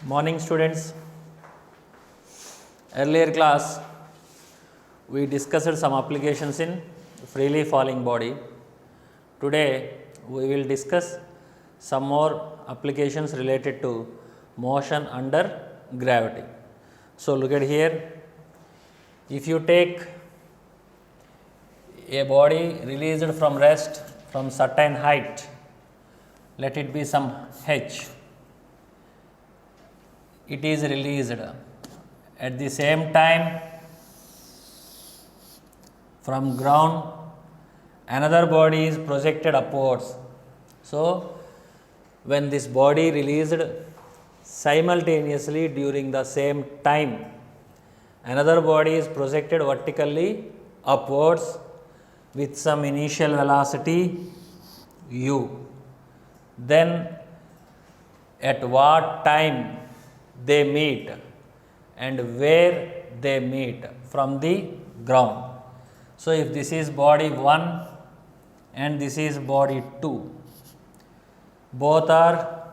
Morning students. Earlier class we discussed some applications in freely falling body. Today we will discuss some more applications related to motion under gravity. So look at here, if you take a body released from rest from certain height, let it be some h, it is released. At the same time, from ground another body is projected upwards. So when this body released simultaneously during the same time, another body is projected vertically upwards with some initial velocity u. Then at what time they meet and where they meet from the ground. So if this is body 1 and this is body 2, both are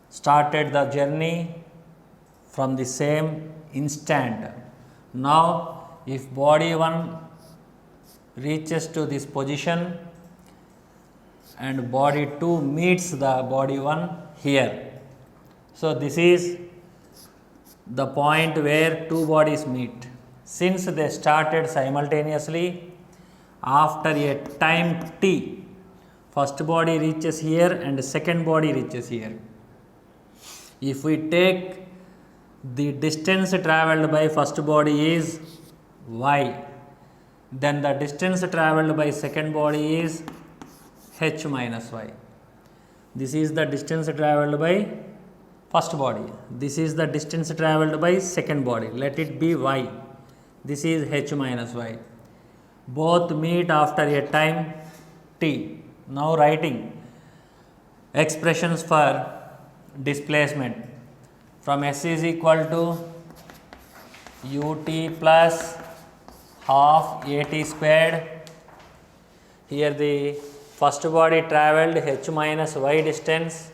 started the journey from the same instant. Now if body 1 reaches to this position and body 2 meets the body 1 here, so this is the point where two bodies meet. Since they started simultaneously, after a time t, first body reaches here and second body reaches here. If we take the distance travelled by first body is y, then the distance travelled by second body is h minus y. This is the distance travelled by first body, this is the distance travelled by second body, let it be y, this is h minus y. Both meet after a time t. Now writing expressions for displacement from s is equal to ut plus half at squared. Here the first body travelled h minus y distance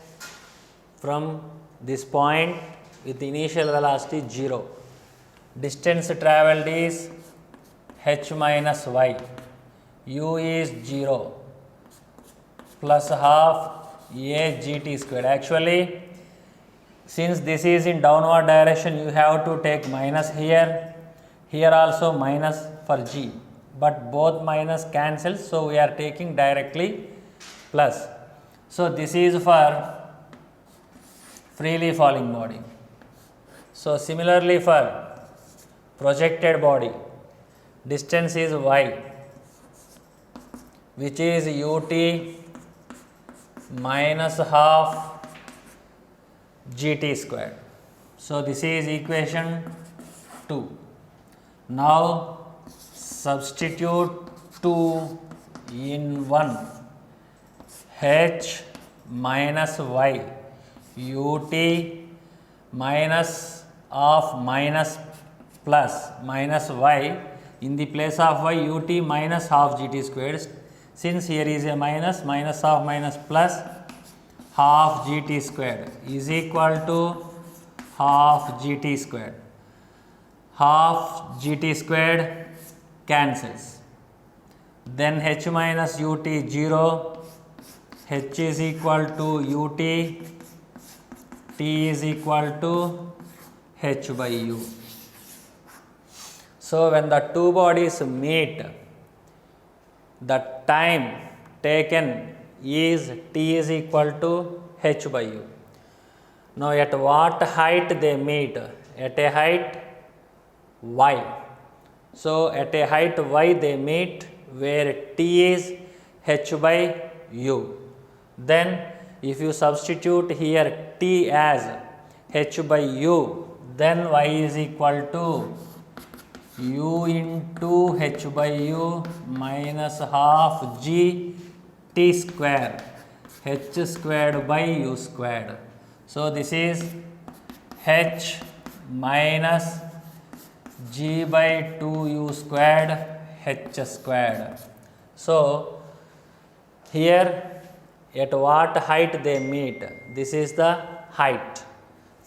from this point with initial velocity 0. Distance travelled is h minus y, u is 0 plus half a gt squared. Actually, since this is in downward direction, you have to take minus here, here also minus for g, but both minus cancels, so we are taking directly plus. So this is for freely falling body. So similarly for projected body, distance is y, which is ut minus half gt squared. So this is equation 2. Now substitute 2 in 1, h minus y, ut minus of minus plus minus y, in the place of y ut minus half gt squared. Since here is a minus, minus of minus plus half gt squared is equal to half gt squared. Half gt squared cancels. Then h minus ut 0, h is equal to ut, t is equal to h by u. So when the two bodies meet, the time taken is t is equal to h by u. Now at what height they meet? At a height y. So at a height y they meet where t is h by u. Then if you substitute here t as h by u, then y is equal to u into h by u minus half g t square, h squared by u squared. So this is h minus g by 2u squared h squared. So here at what height they meet? This is the height.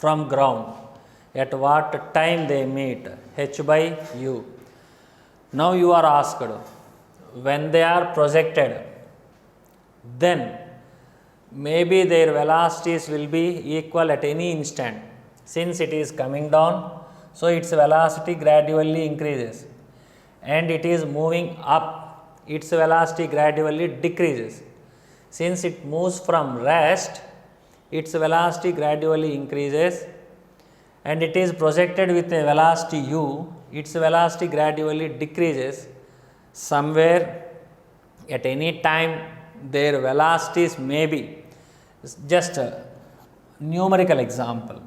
from ground. At what time they meet? H by U. Now you are asked, when they are projected, then maybe their velocities will be equal at any instant. Since it is coming down, so its velocity gradually increases, and it is moving up, its velocity gradually decreases. Since it moves from rest, its velocity gradually increases, and it is projected with a velocity u, its velocity gradually decreases. Somewhere at any time their velocities may be, just a numerical example,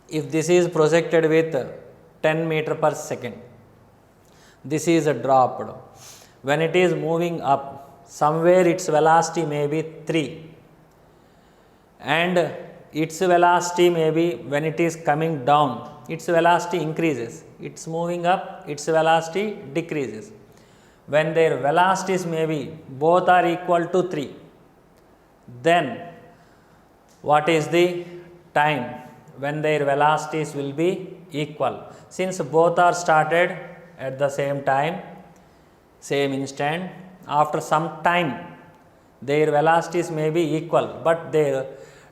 if this is projected with 10 meter per second, this is dropped. When it is moving up, somewhere its velocity may be 3, and its velocity may be, when it is coming down, its velocity increases, it's moving up, its velocity decreases. When their velocities may be both are equal to 3, then what is the time when their velocities will be equal? Since both are started at the same time, same instant, after some time their velocities may be equal, but their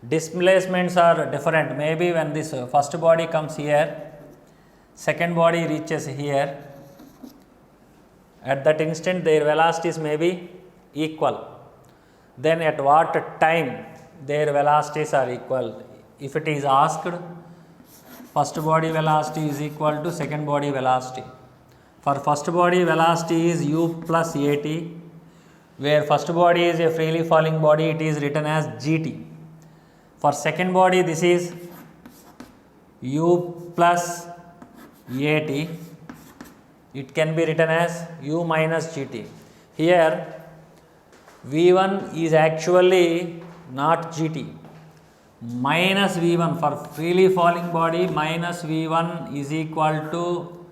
displacements are different. Maybe when this first body comes here, second body reaches here, at that instant their velocities may be equal. Then at what time their velocities are equal? If it is asked, first body velocity is equal to second body velocity. For first body velocity is u plus at, where first body is a freely falling body, it is written as gt. For second body, this is u plus at, it can be written as u minus gt. Here V1 is actually not gt, minus V1 for freely falling body, minus V1 is equal to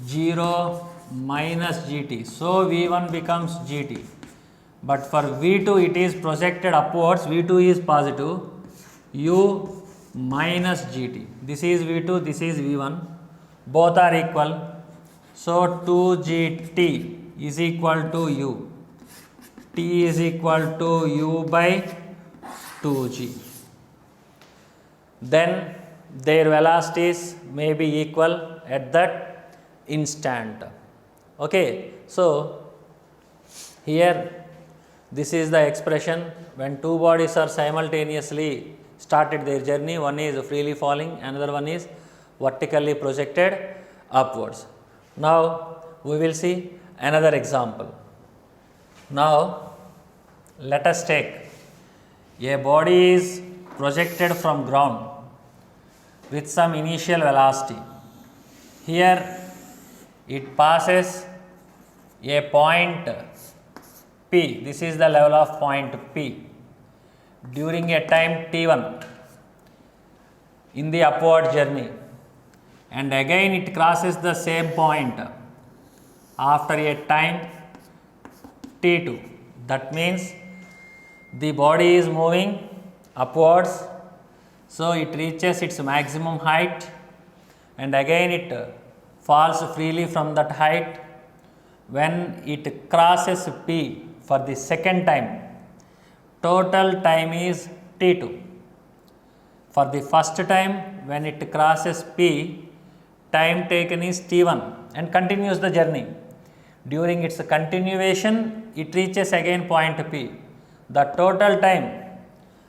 0 minus gt. So V1 becomes gt. But for V2 it is projected upwards, V2 is positive, u minus gt. This is V2, this is V1, both are equal. So 2gt is equal to u. T is equal to u by 2g. Then their velocities may be equal at that instant. Okay, so here this is the expression when two bodies are simultaneously started their journey. One is freely falling, another one is vertically projected upwards. Now we will see another example. Now let us take a body is projected from ground with some initial velocity. Here it passes a point P, this is the level of point P, during a time t1 in the upward journey, and again it crosses the same point after a time t2. That means the body is moving upwards, so it reaches its maximum height and again it falls freely from that height. When it crosses P for the second time, total time is t2. For the first time when it crosses P, time taken is t1 and continues the journey. During its continuation, it reaches again point P. The total time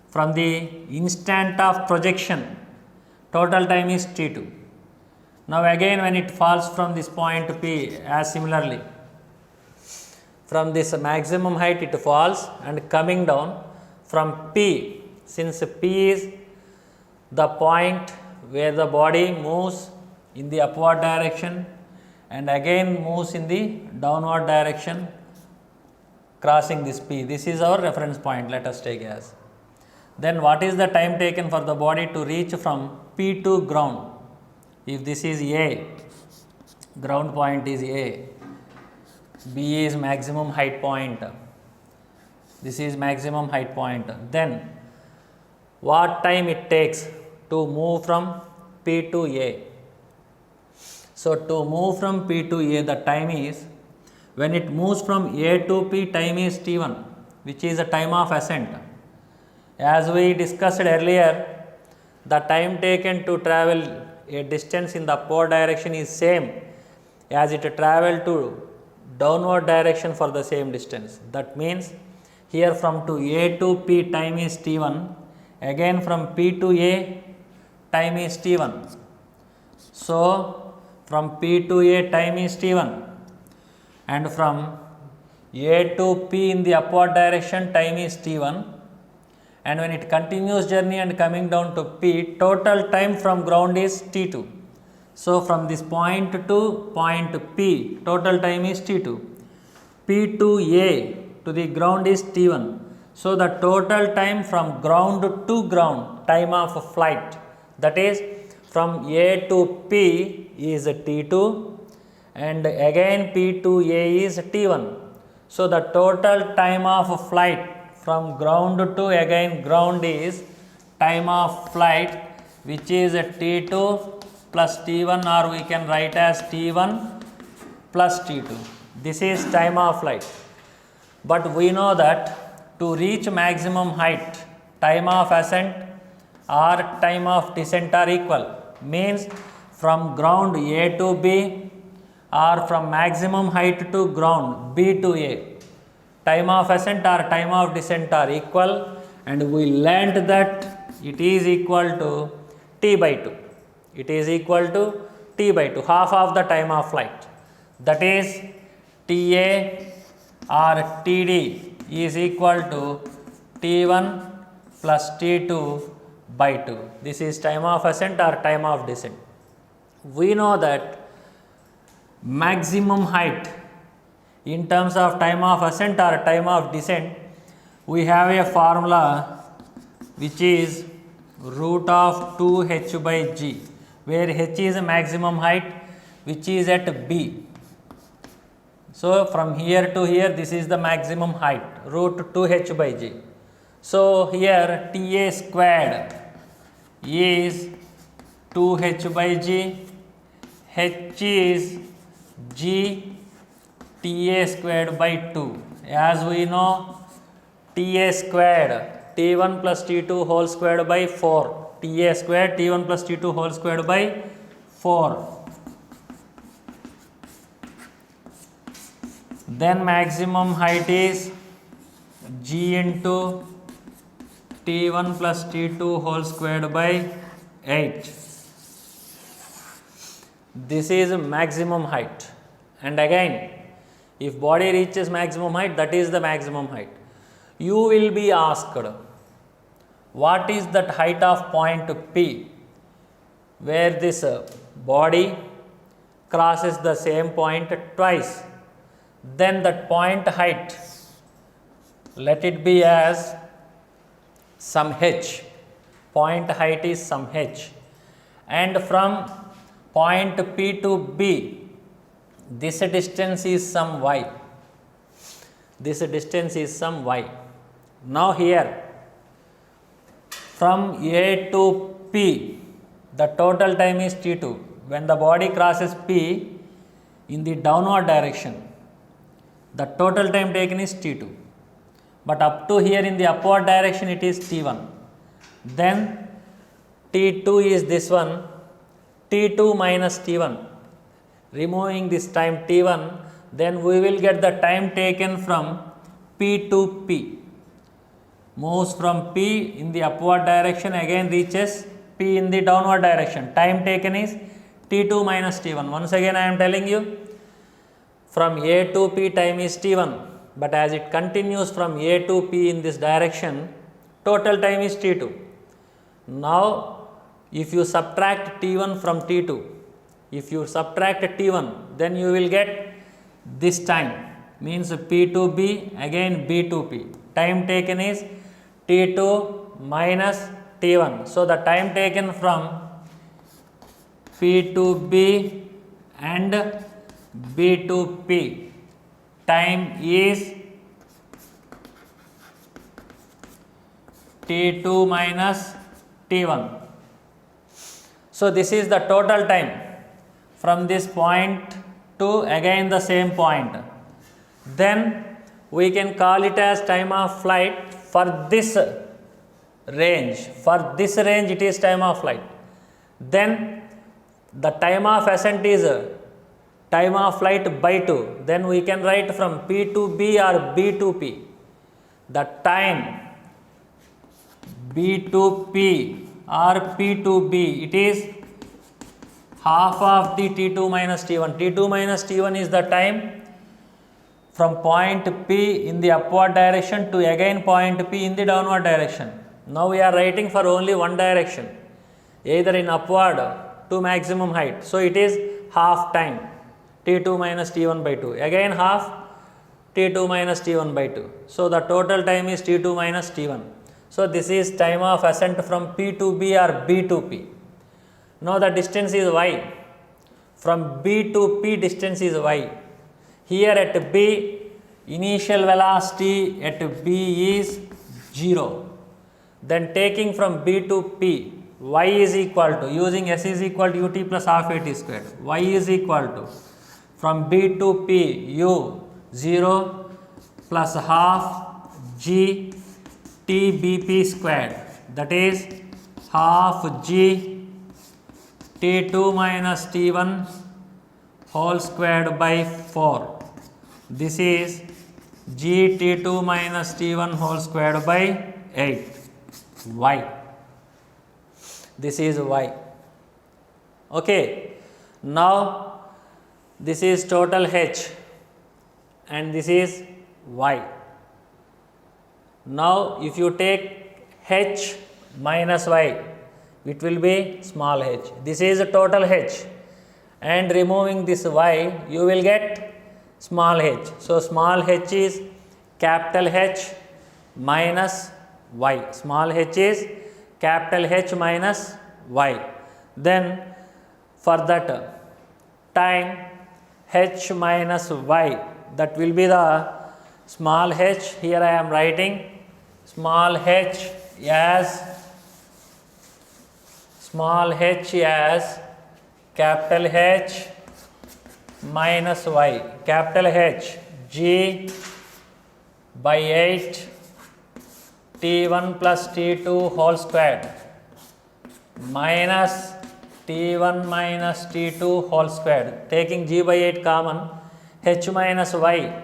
from the instant of projection, total time is t2. Now again when it falls from this point P, as similarly, from this maximum height it falls and coming down from P, since P is the point where the body moves in the upward direction and again moves in the downward direction, crossing this P. This is our reference point, let us take as. Then what is the time taken for the body to reach from P to ground? If this is A, ground point is A, B is maximum height point, this is maximum height point, then what time it takes to move from P to A. So, to move from P to A, the time is, when it moves from A to P, time is T1, which is the time of ascent. As we discussed earlier, the time taken to travel a distance in the upward direction is same as it traveled to downward direction for the same distance. That means, here from to A to P time is T1, again from P to A time is T1. So, from P to A time is T1, and from A to P in the upward direction time is T1, and when it continues journey and coming down to P, total time from ground is T2. So, from this point to point P, total time is T2. P to A to the ground is T1. So, the total time from ground to ground, time of flight, that is from A to P is T2, and again P to A is T1. So, the total time of flight from ground to again ground is time of flight, which is T2 plus T1, or we can write as T1 plus T2. This is time of flight. But we know that to reach maximum height, time of ascent or time of descent are equal. Means from ground A to B or from maximum height to ground B to A, time of ascent or time of descent are equal, and we learnt that it is equal to T by 2. It is equal to T by 2, half of the time of flight. That is TA or TD is equal to T1 plus T2 by 2. This is time of ascent or time of descent. We know that maximum height in terms of time of ascent or time of descent, we have a formula which is root of 2h by g, where h is maximum height which is at B. So, from here to here, this is the maximum height, root 2h by g. So, here Ta squared is 2h by g, h is g Ta squared by 2. As we know, Ta squared T1 plus T2 whole squared by 4, Ta squared T1 plus T2 whole squared by 4. Then maximum height is g into T1 plus T2 whole squared by 8. This is maximum height. And again, if body reaches maximum height, that is the maximum height. You will be asked, what is that height of point P, where this body crosses the same point twice? Then that point height, let it be as some h. Point height is some h. And from point P to B, this distance is some y. This distance is some y. Now here, from A to P, the total time is T2. When the body crosses P in the downward direction, the total time taken is T2. But up to here in the upward direction, it is T1. Then T2 is this one, T2 minus T1. Removing this time T1, then we will get the time taken from P to P. Moves from P in the upward direction, again reaches P in the downward direction. Time taken is T2 minus T1. Once again I am telling you, from A to P time is T1, but as it continues from A to P in this direction, total time is T2. Now, if you subtract T1 from T2, if you subtract T1, then you will get this time, means P to B, again B to P. Time taken is T2 minus T1. So, the time taken from P to B and B to P time is T2 minus T1. So this is the total time from this point to again the same point. Then we can call it as time of flight for this range. For this range it is time of flight. Then the time of ascent is time of flight by 2. Then we can write from P to B or B to P. The time B to P or P to B, it is half of the T2 minus T1. T2 minus T1 is the time from point P in the upward direction to again point P in the downward direction. Now we are writing for only one direction, either in upward to maximum height. So it is half time T2 minus T1 by 2. Again half T2 minus T1 by 2. So the total time is T2 minus T1. So this is time of ascent from P to B or B to P. Now the distance is y. From B to P distance is y. Here at B, initial velocity at B is 0. Then taking from B to P, y is equal to, using s is equal to ut plus half at squared. Y is equal to, from B to P, u 0 plus half g t bp squared. That is half g t2 minus t1 whole squared by 4. This is g t2 minus t1 whole squared by 8. Y. This is y. Okay. Now this is total h and this is y. Now if you take h minus y, it will be small h. This is a total h, and removing this y you will get small h. So small h is capital H minus y. Small h is capital H minus y. Then for that time h minus y, that will be the small h. Here I am writing small h as capital H minus y. Capital H g by 8 t1 plus t2 whole squared minus t1 minus t2 whole squared. Taking g by 8 common, h minus y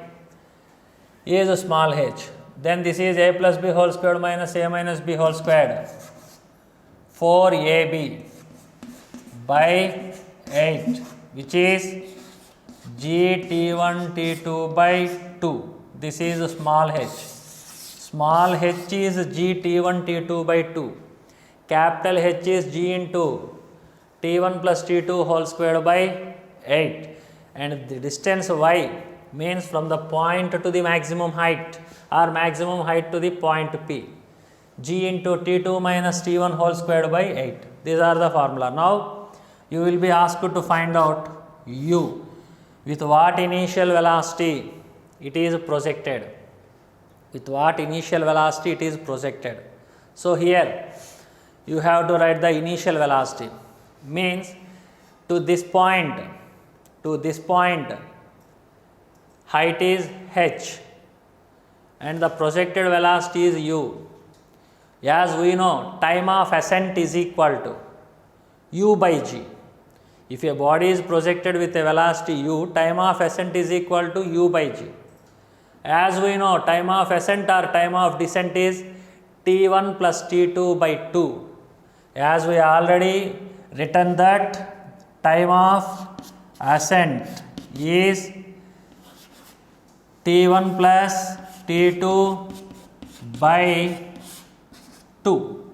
is a small h. Then this is a plus b whole squared minus a minus b whole squared. 4ab by 8, which is g t1 t2 by 2. This is a small h. Small h is g t1 t2 by 2. Capital H is g into t1 plus t2 whole squared by 8. And the distance y means from the point to the maximum height or maximum height to the point P. G into t2 minus t1 whole squared by 8. These are the formula. Now you will be asked to find out u. With what initial velocity it is projected. With what initial velocity it is projected. So here you have to write the initial velocity. Means to this point height is h and the projected velocity is u. As we know, time of ascent is equal to u by g. If a body is projected with a velocity u, time of ascent is equal to u by g. As we know, time of ascent or time of descent is t1 plus t2 by 2. As we already written that time of ascent is t1 plus t2 by 2.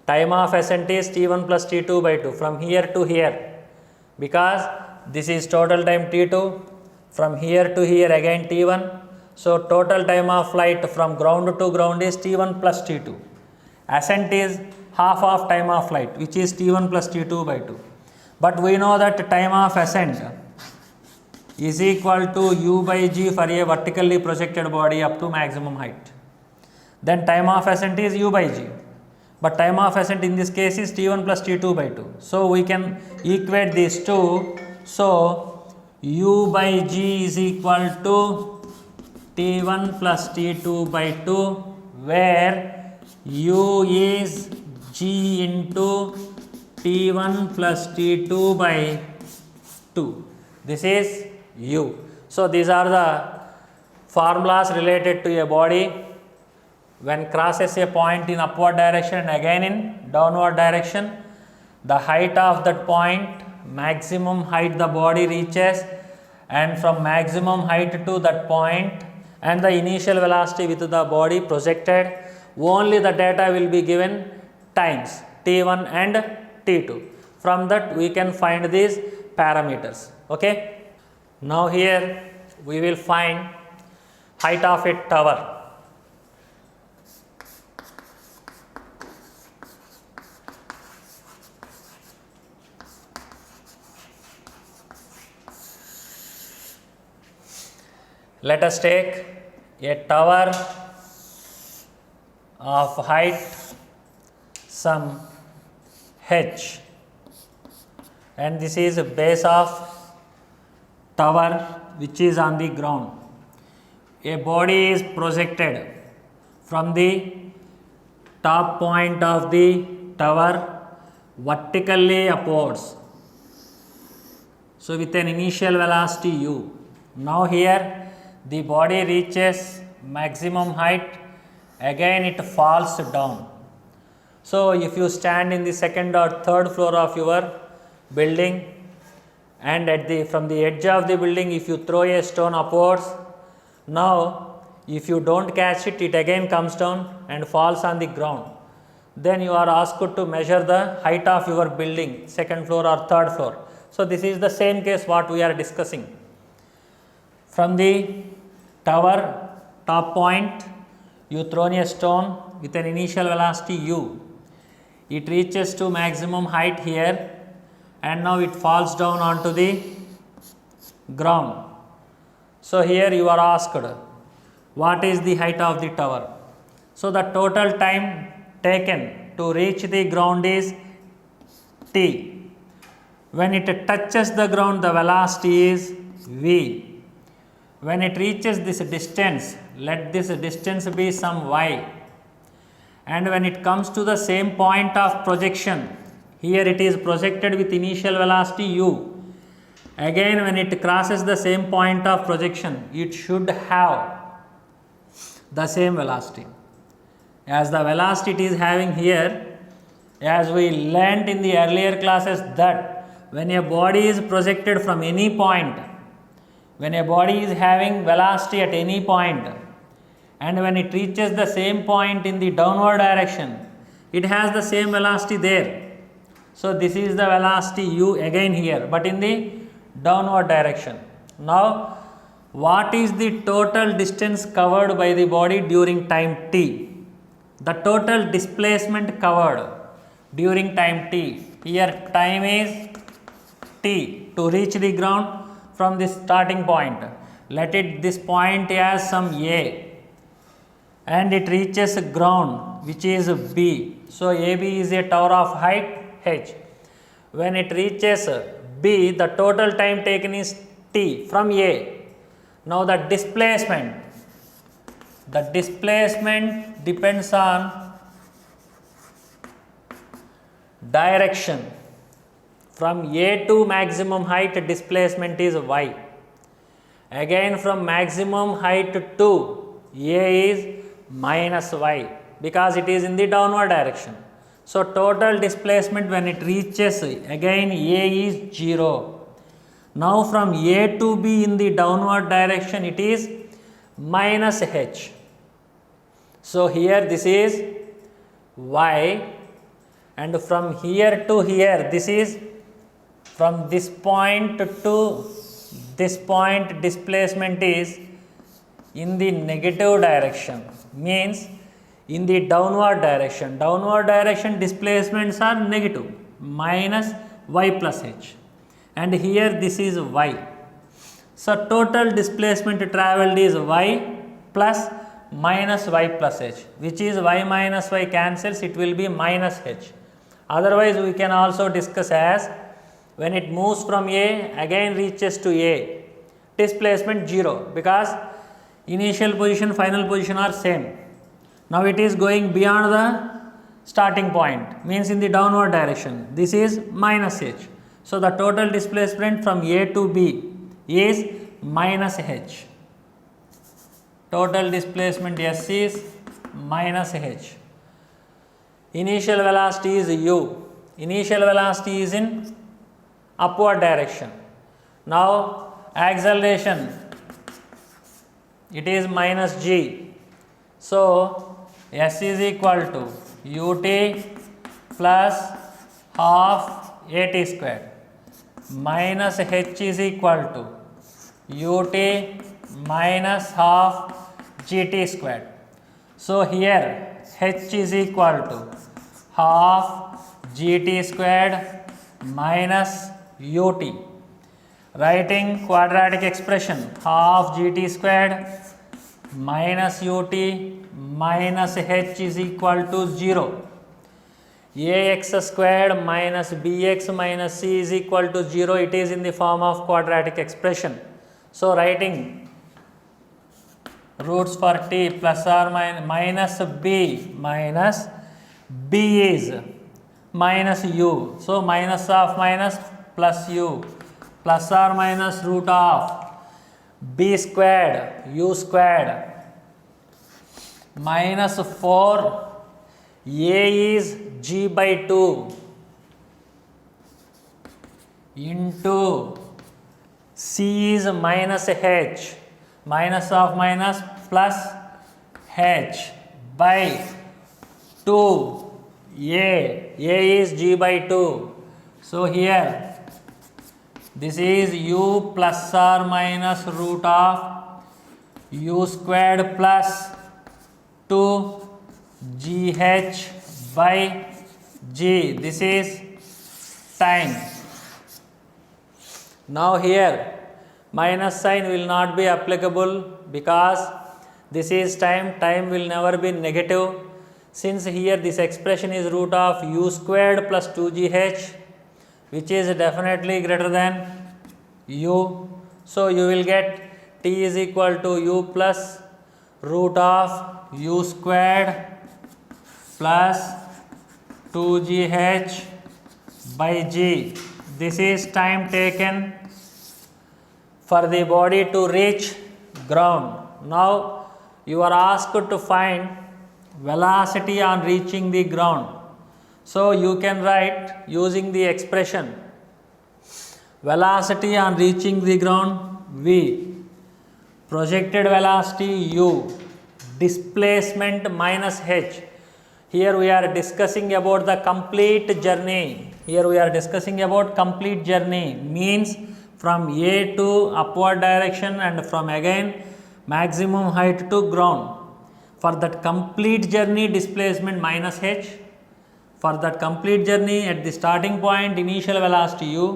Time of ascent is t1 plus t2 by 2 from here to here, because this is total time t2, from here to here again t1. So total time of flight from ground to ground is t1 plus t2. Ascent is half of time of flight, which is t1 plus t2 by 2. But we know that time of ascent is equal to u by g for a vertically projected body up to maximum height. Then time of ascent is u by g. but time of ascent in this case is T1 plus T2 by 2. So we can equate these two. So U by G is equal to T1 plus T2 by 2, where U is G into T1 plus T2 by 2. This is U. So these are the formulas related to a body when crosses a point in upward direction and again in downward direction. The height of that point, maximum height the body reaches, and from maximum height to that point, and the initial velocity with the body projected. Only the data will be given times T1 and T2. From that we can find these parameters. Okay. Now here we will find height of a tower. Let us take a tower of height some h, and this is a base of tower which is on the ground. A body is projected from the top point of the tower vertically upwards. So with an initial velocity u. Now here the body reaches maximum height, again it falls down. So if you stand in the second or third floor of your building, and from the edge of the building if you throw a stone upwards, now if you don't catch it, it again comes down and falls on the ground. Then you are asked to measure the height of your building, second floor or third floor. So this is the same case what we are discussing. From the tower top point, you throw a stone with an initial velocity u. It reaches to maximum height here, and now it falls down onto the ground. So here you are asked, what is the height of the tower? So the total time taken to reach the ground is t. When it touches the ground, the velocity is v. When it reaches this distance, let this distance be some y, and when it comes to the same point of projection, here it is projected with initial velocity u. Again when it crosses the same point of projection, it should have the same velocity. As the velocity it is having here, as we learnt in the earlier classes, that when a body is projected from any point, when a body is having velocity at any point, and when it reaches the same point in the downward direction, it has the same velocity there. So this is the velocity u again here, but in the downward direction. Now what is the total distance covered by the body during time t? The total displacement covered during time t. Here time is t to reach the ground from this starting point. Let it this point as some a, and it reaches ground which is b. So AB is a tower of height h. When it reaches b, the total time taken is t from a. Now the displacement depends on direction. From a to maximum height, displacement is y. Again from maximum height to a is minus y, because it is in the downward direction. So total displacement when it reaches, again a is 0. Now from a to b in the downward direction, it is minus h. So here this is y, and from here to here, this is from this point to this point, displacement is in the negative direction, means in the downward direction. Downward direction displacements are negative, minus y plus h, and here this is y. So total displacement travelled is y plus minus y plus h, which is y minus y cancels, it will be minus h. Otherwise, we can also discuss as when it moves from A again reaches to A, displacement 0, because initial position, final position are same. Now it is going beyond the starting point, means in the downward direction. This is minus h. So the total displacement from A to B is minus h. Total displacement S is minus h. Initial velocity is u. Initial velocity is in upward direction. Now acceleration, it is minus g. So S is equal to ut plus half at square minus h is equal to ut minus half gt squared. So here h is equal to half gt squared minus ut. Writing quadratic expression, half gt squared minus ut minus h is equal to 0. Ax squared minus bx minus c is equal to 0. It is in the form of quadratic expression. So writing roots for t plus or minus b is minus u. So minus of minus plus u plus or minus root of b squared u squared minus 4 a is g by 2 into c is minus h, minus of minus plus h by 2 a is g by 2. So here this is u plus or minus root of u squared plus 2 gh by g. This is time. Now here minus sign will not be applicable because this is time. Time will never be negative, since here this expression is root of u squared plus 2gh, which is definitely greater than u. So you will get t is equal to u plus root of u squared plus 2gh by g. This is time taken for the body to reach ground. Now you are asked to find velocity on reaching the ground. So you can write using the expression velocity on reaching the ground v, projected velocity u, displacement minus h. Here we are discussing about the complete journey. Here we are discussing about complete journey, means from A to upward direction and from again maximum height to ground. For that complete journey, displacement minus h. For that complete journey, at the starting point, initial velocity u.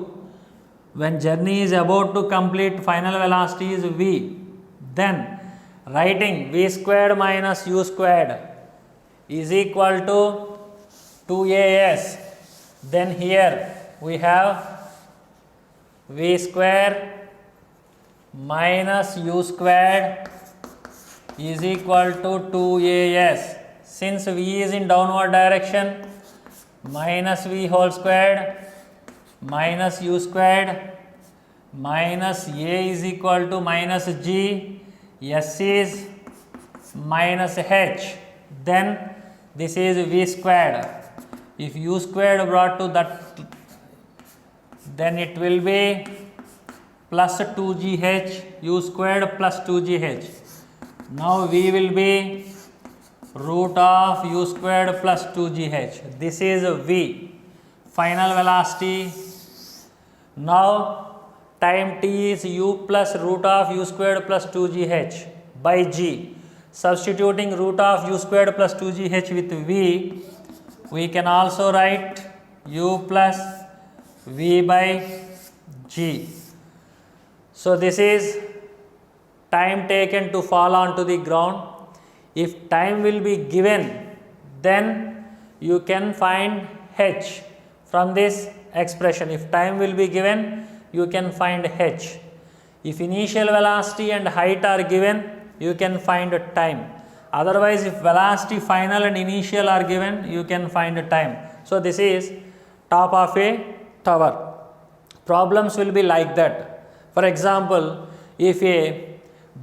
When journey is about to complete, final velocity is v. Then writing v squared minus u squared is equal to 2as. Then here we have v square minus u squared is equal to 2as. Since v is in downward direction, minus v whole squared minus u squared minus a is equal to minus g, s is minus h. Then this is v squared. If u squared brought to that, then it will be plus 2gh, u squared plus 2gh. Now v will be root of u squared plus 2gh. This is v, final velocity. Now time t is u plus root of u squared plus 2gh by g. Substituting root of u squared plus 2gh with v, we can also write u plus v by g. So this is time taken to fall onto the ground. if time will be given, then you can find h from this expression. If time will be given, you can find h. If initial velocity and height are given, you can find time. Otherwise, if velocity final and initial are given, you can find time. So this is top of a tower. Problems will be like that. For example, if a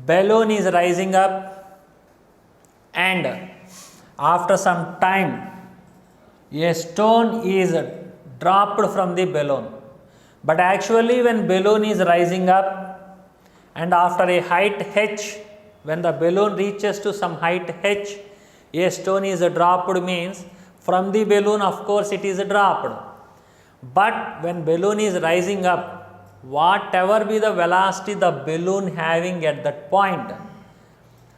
balloon is rising up and after some time a stone is dropped from the balloon, but actually when balloon is rising up and after a height h, when the balloon reaches to some height h, a stone is dropped means from the balloon of course it is dropped. But when balloon is rising up, whatever be the velocity the balloon having at that point,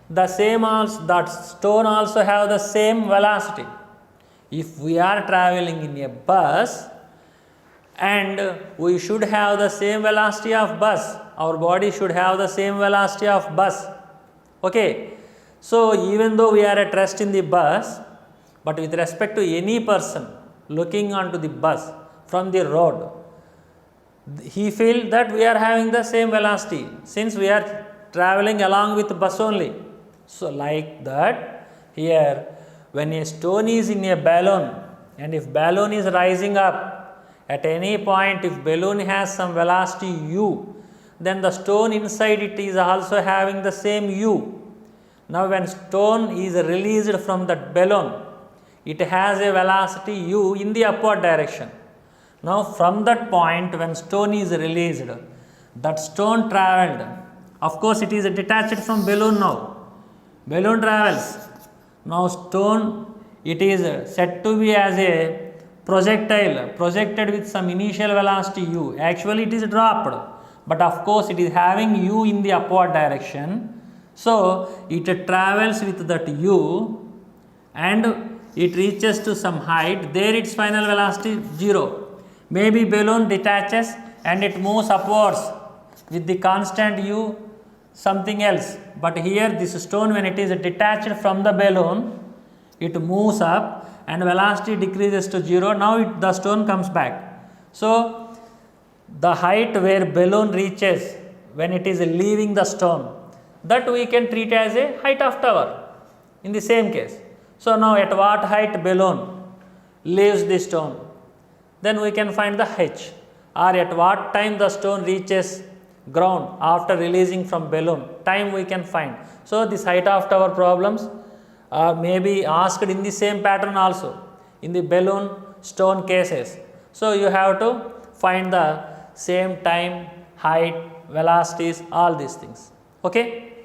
the same also, that stone also have the same velocity. If we are traveling in a bus and we should have the same velocity of bus, our body should have the same velocity of bus. Okay, so even though we are at rest in the bus, but with respect to any person looking onto the bus from the road, he feel that we are having the same velocity since we are traveling along with bus only. So like that here, when a stone is in a balloon and if balloon is rising up at any point, if balloon has some velocity u, then the stone inside it is also having the same u. Now when stone is released from that balloon, it has a velocity u in the upward direction. Now from that point when stone is released, that stone travelled, of course it is detached from balloon now. Balloon travels. Now stone, it is said to be as a projectile, projected with some initial velocity u. Actually it is dropped, but of course it is having u in the upward direction. So it travels with that u and it reaches to some height. There its final velocity 0. Maybe balloon detaches and it moves upwards with the constant u something else. But here this stone, when it is detached from the balloon, it moves up and velocity decreases to 0. Now the stone comes back. So the height where balloon reaches when it is leaving the stone, that we can treat as a height of tower in the same case. So now at what height balloon leaves the stone, then we can find the h, or at what time the stone reaches ground after releasing from balloon, time we can find. So this height of tower problems may be asked in the same pattern also in the balloon stone cases. So you have to find the same time, height, velocities, all these things. Okay.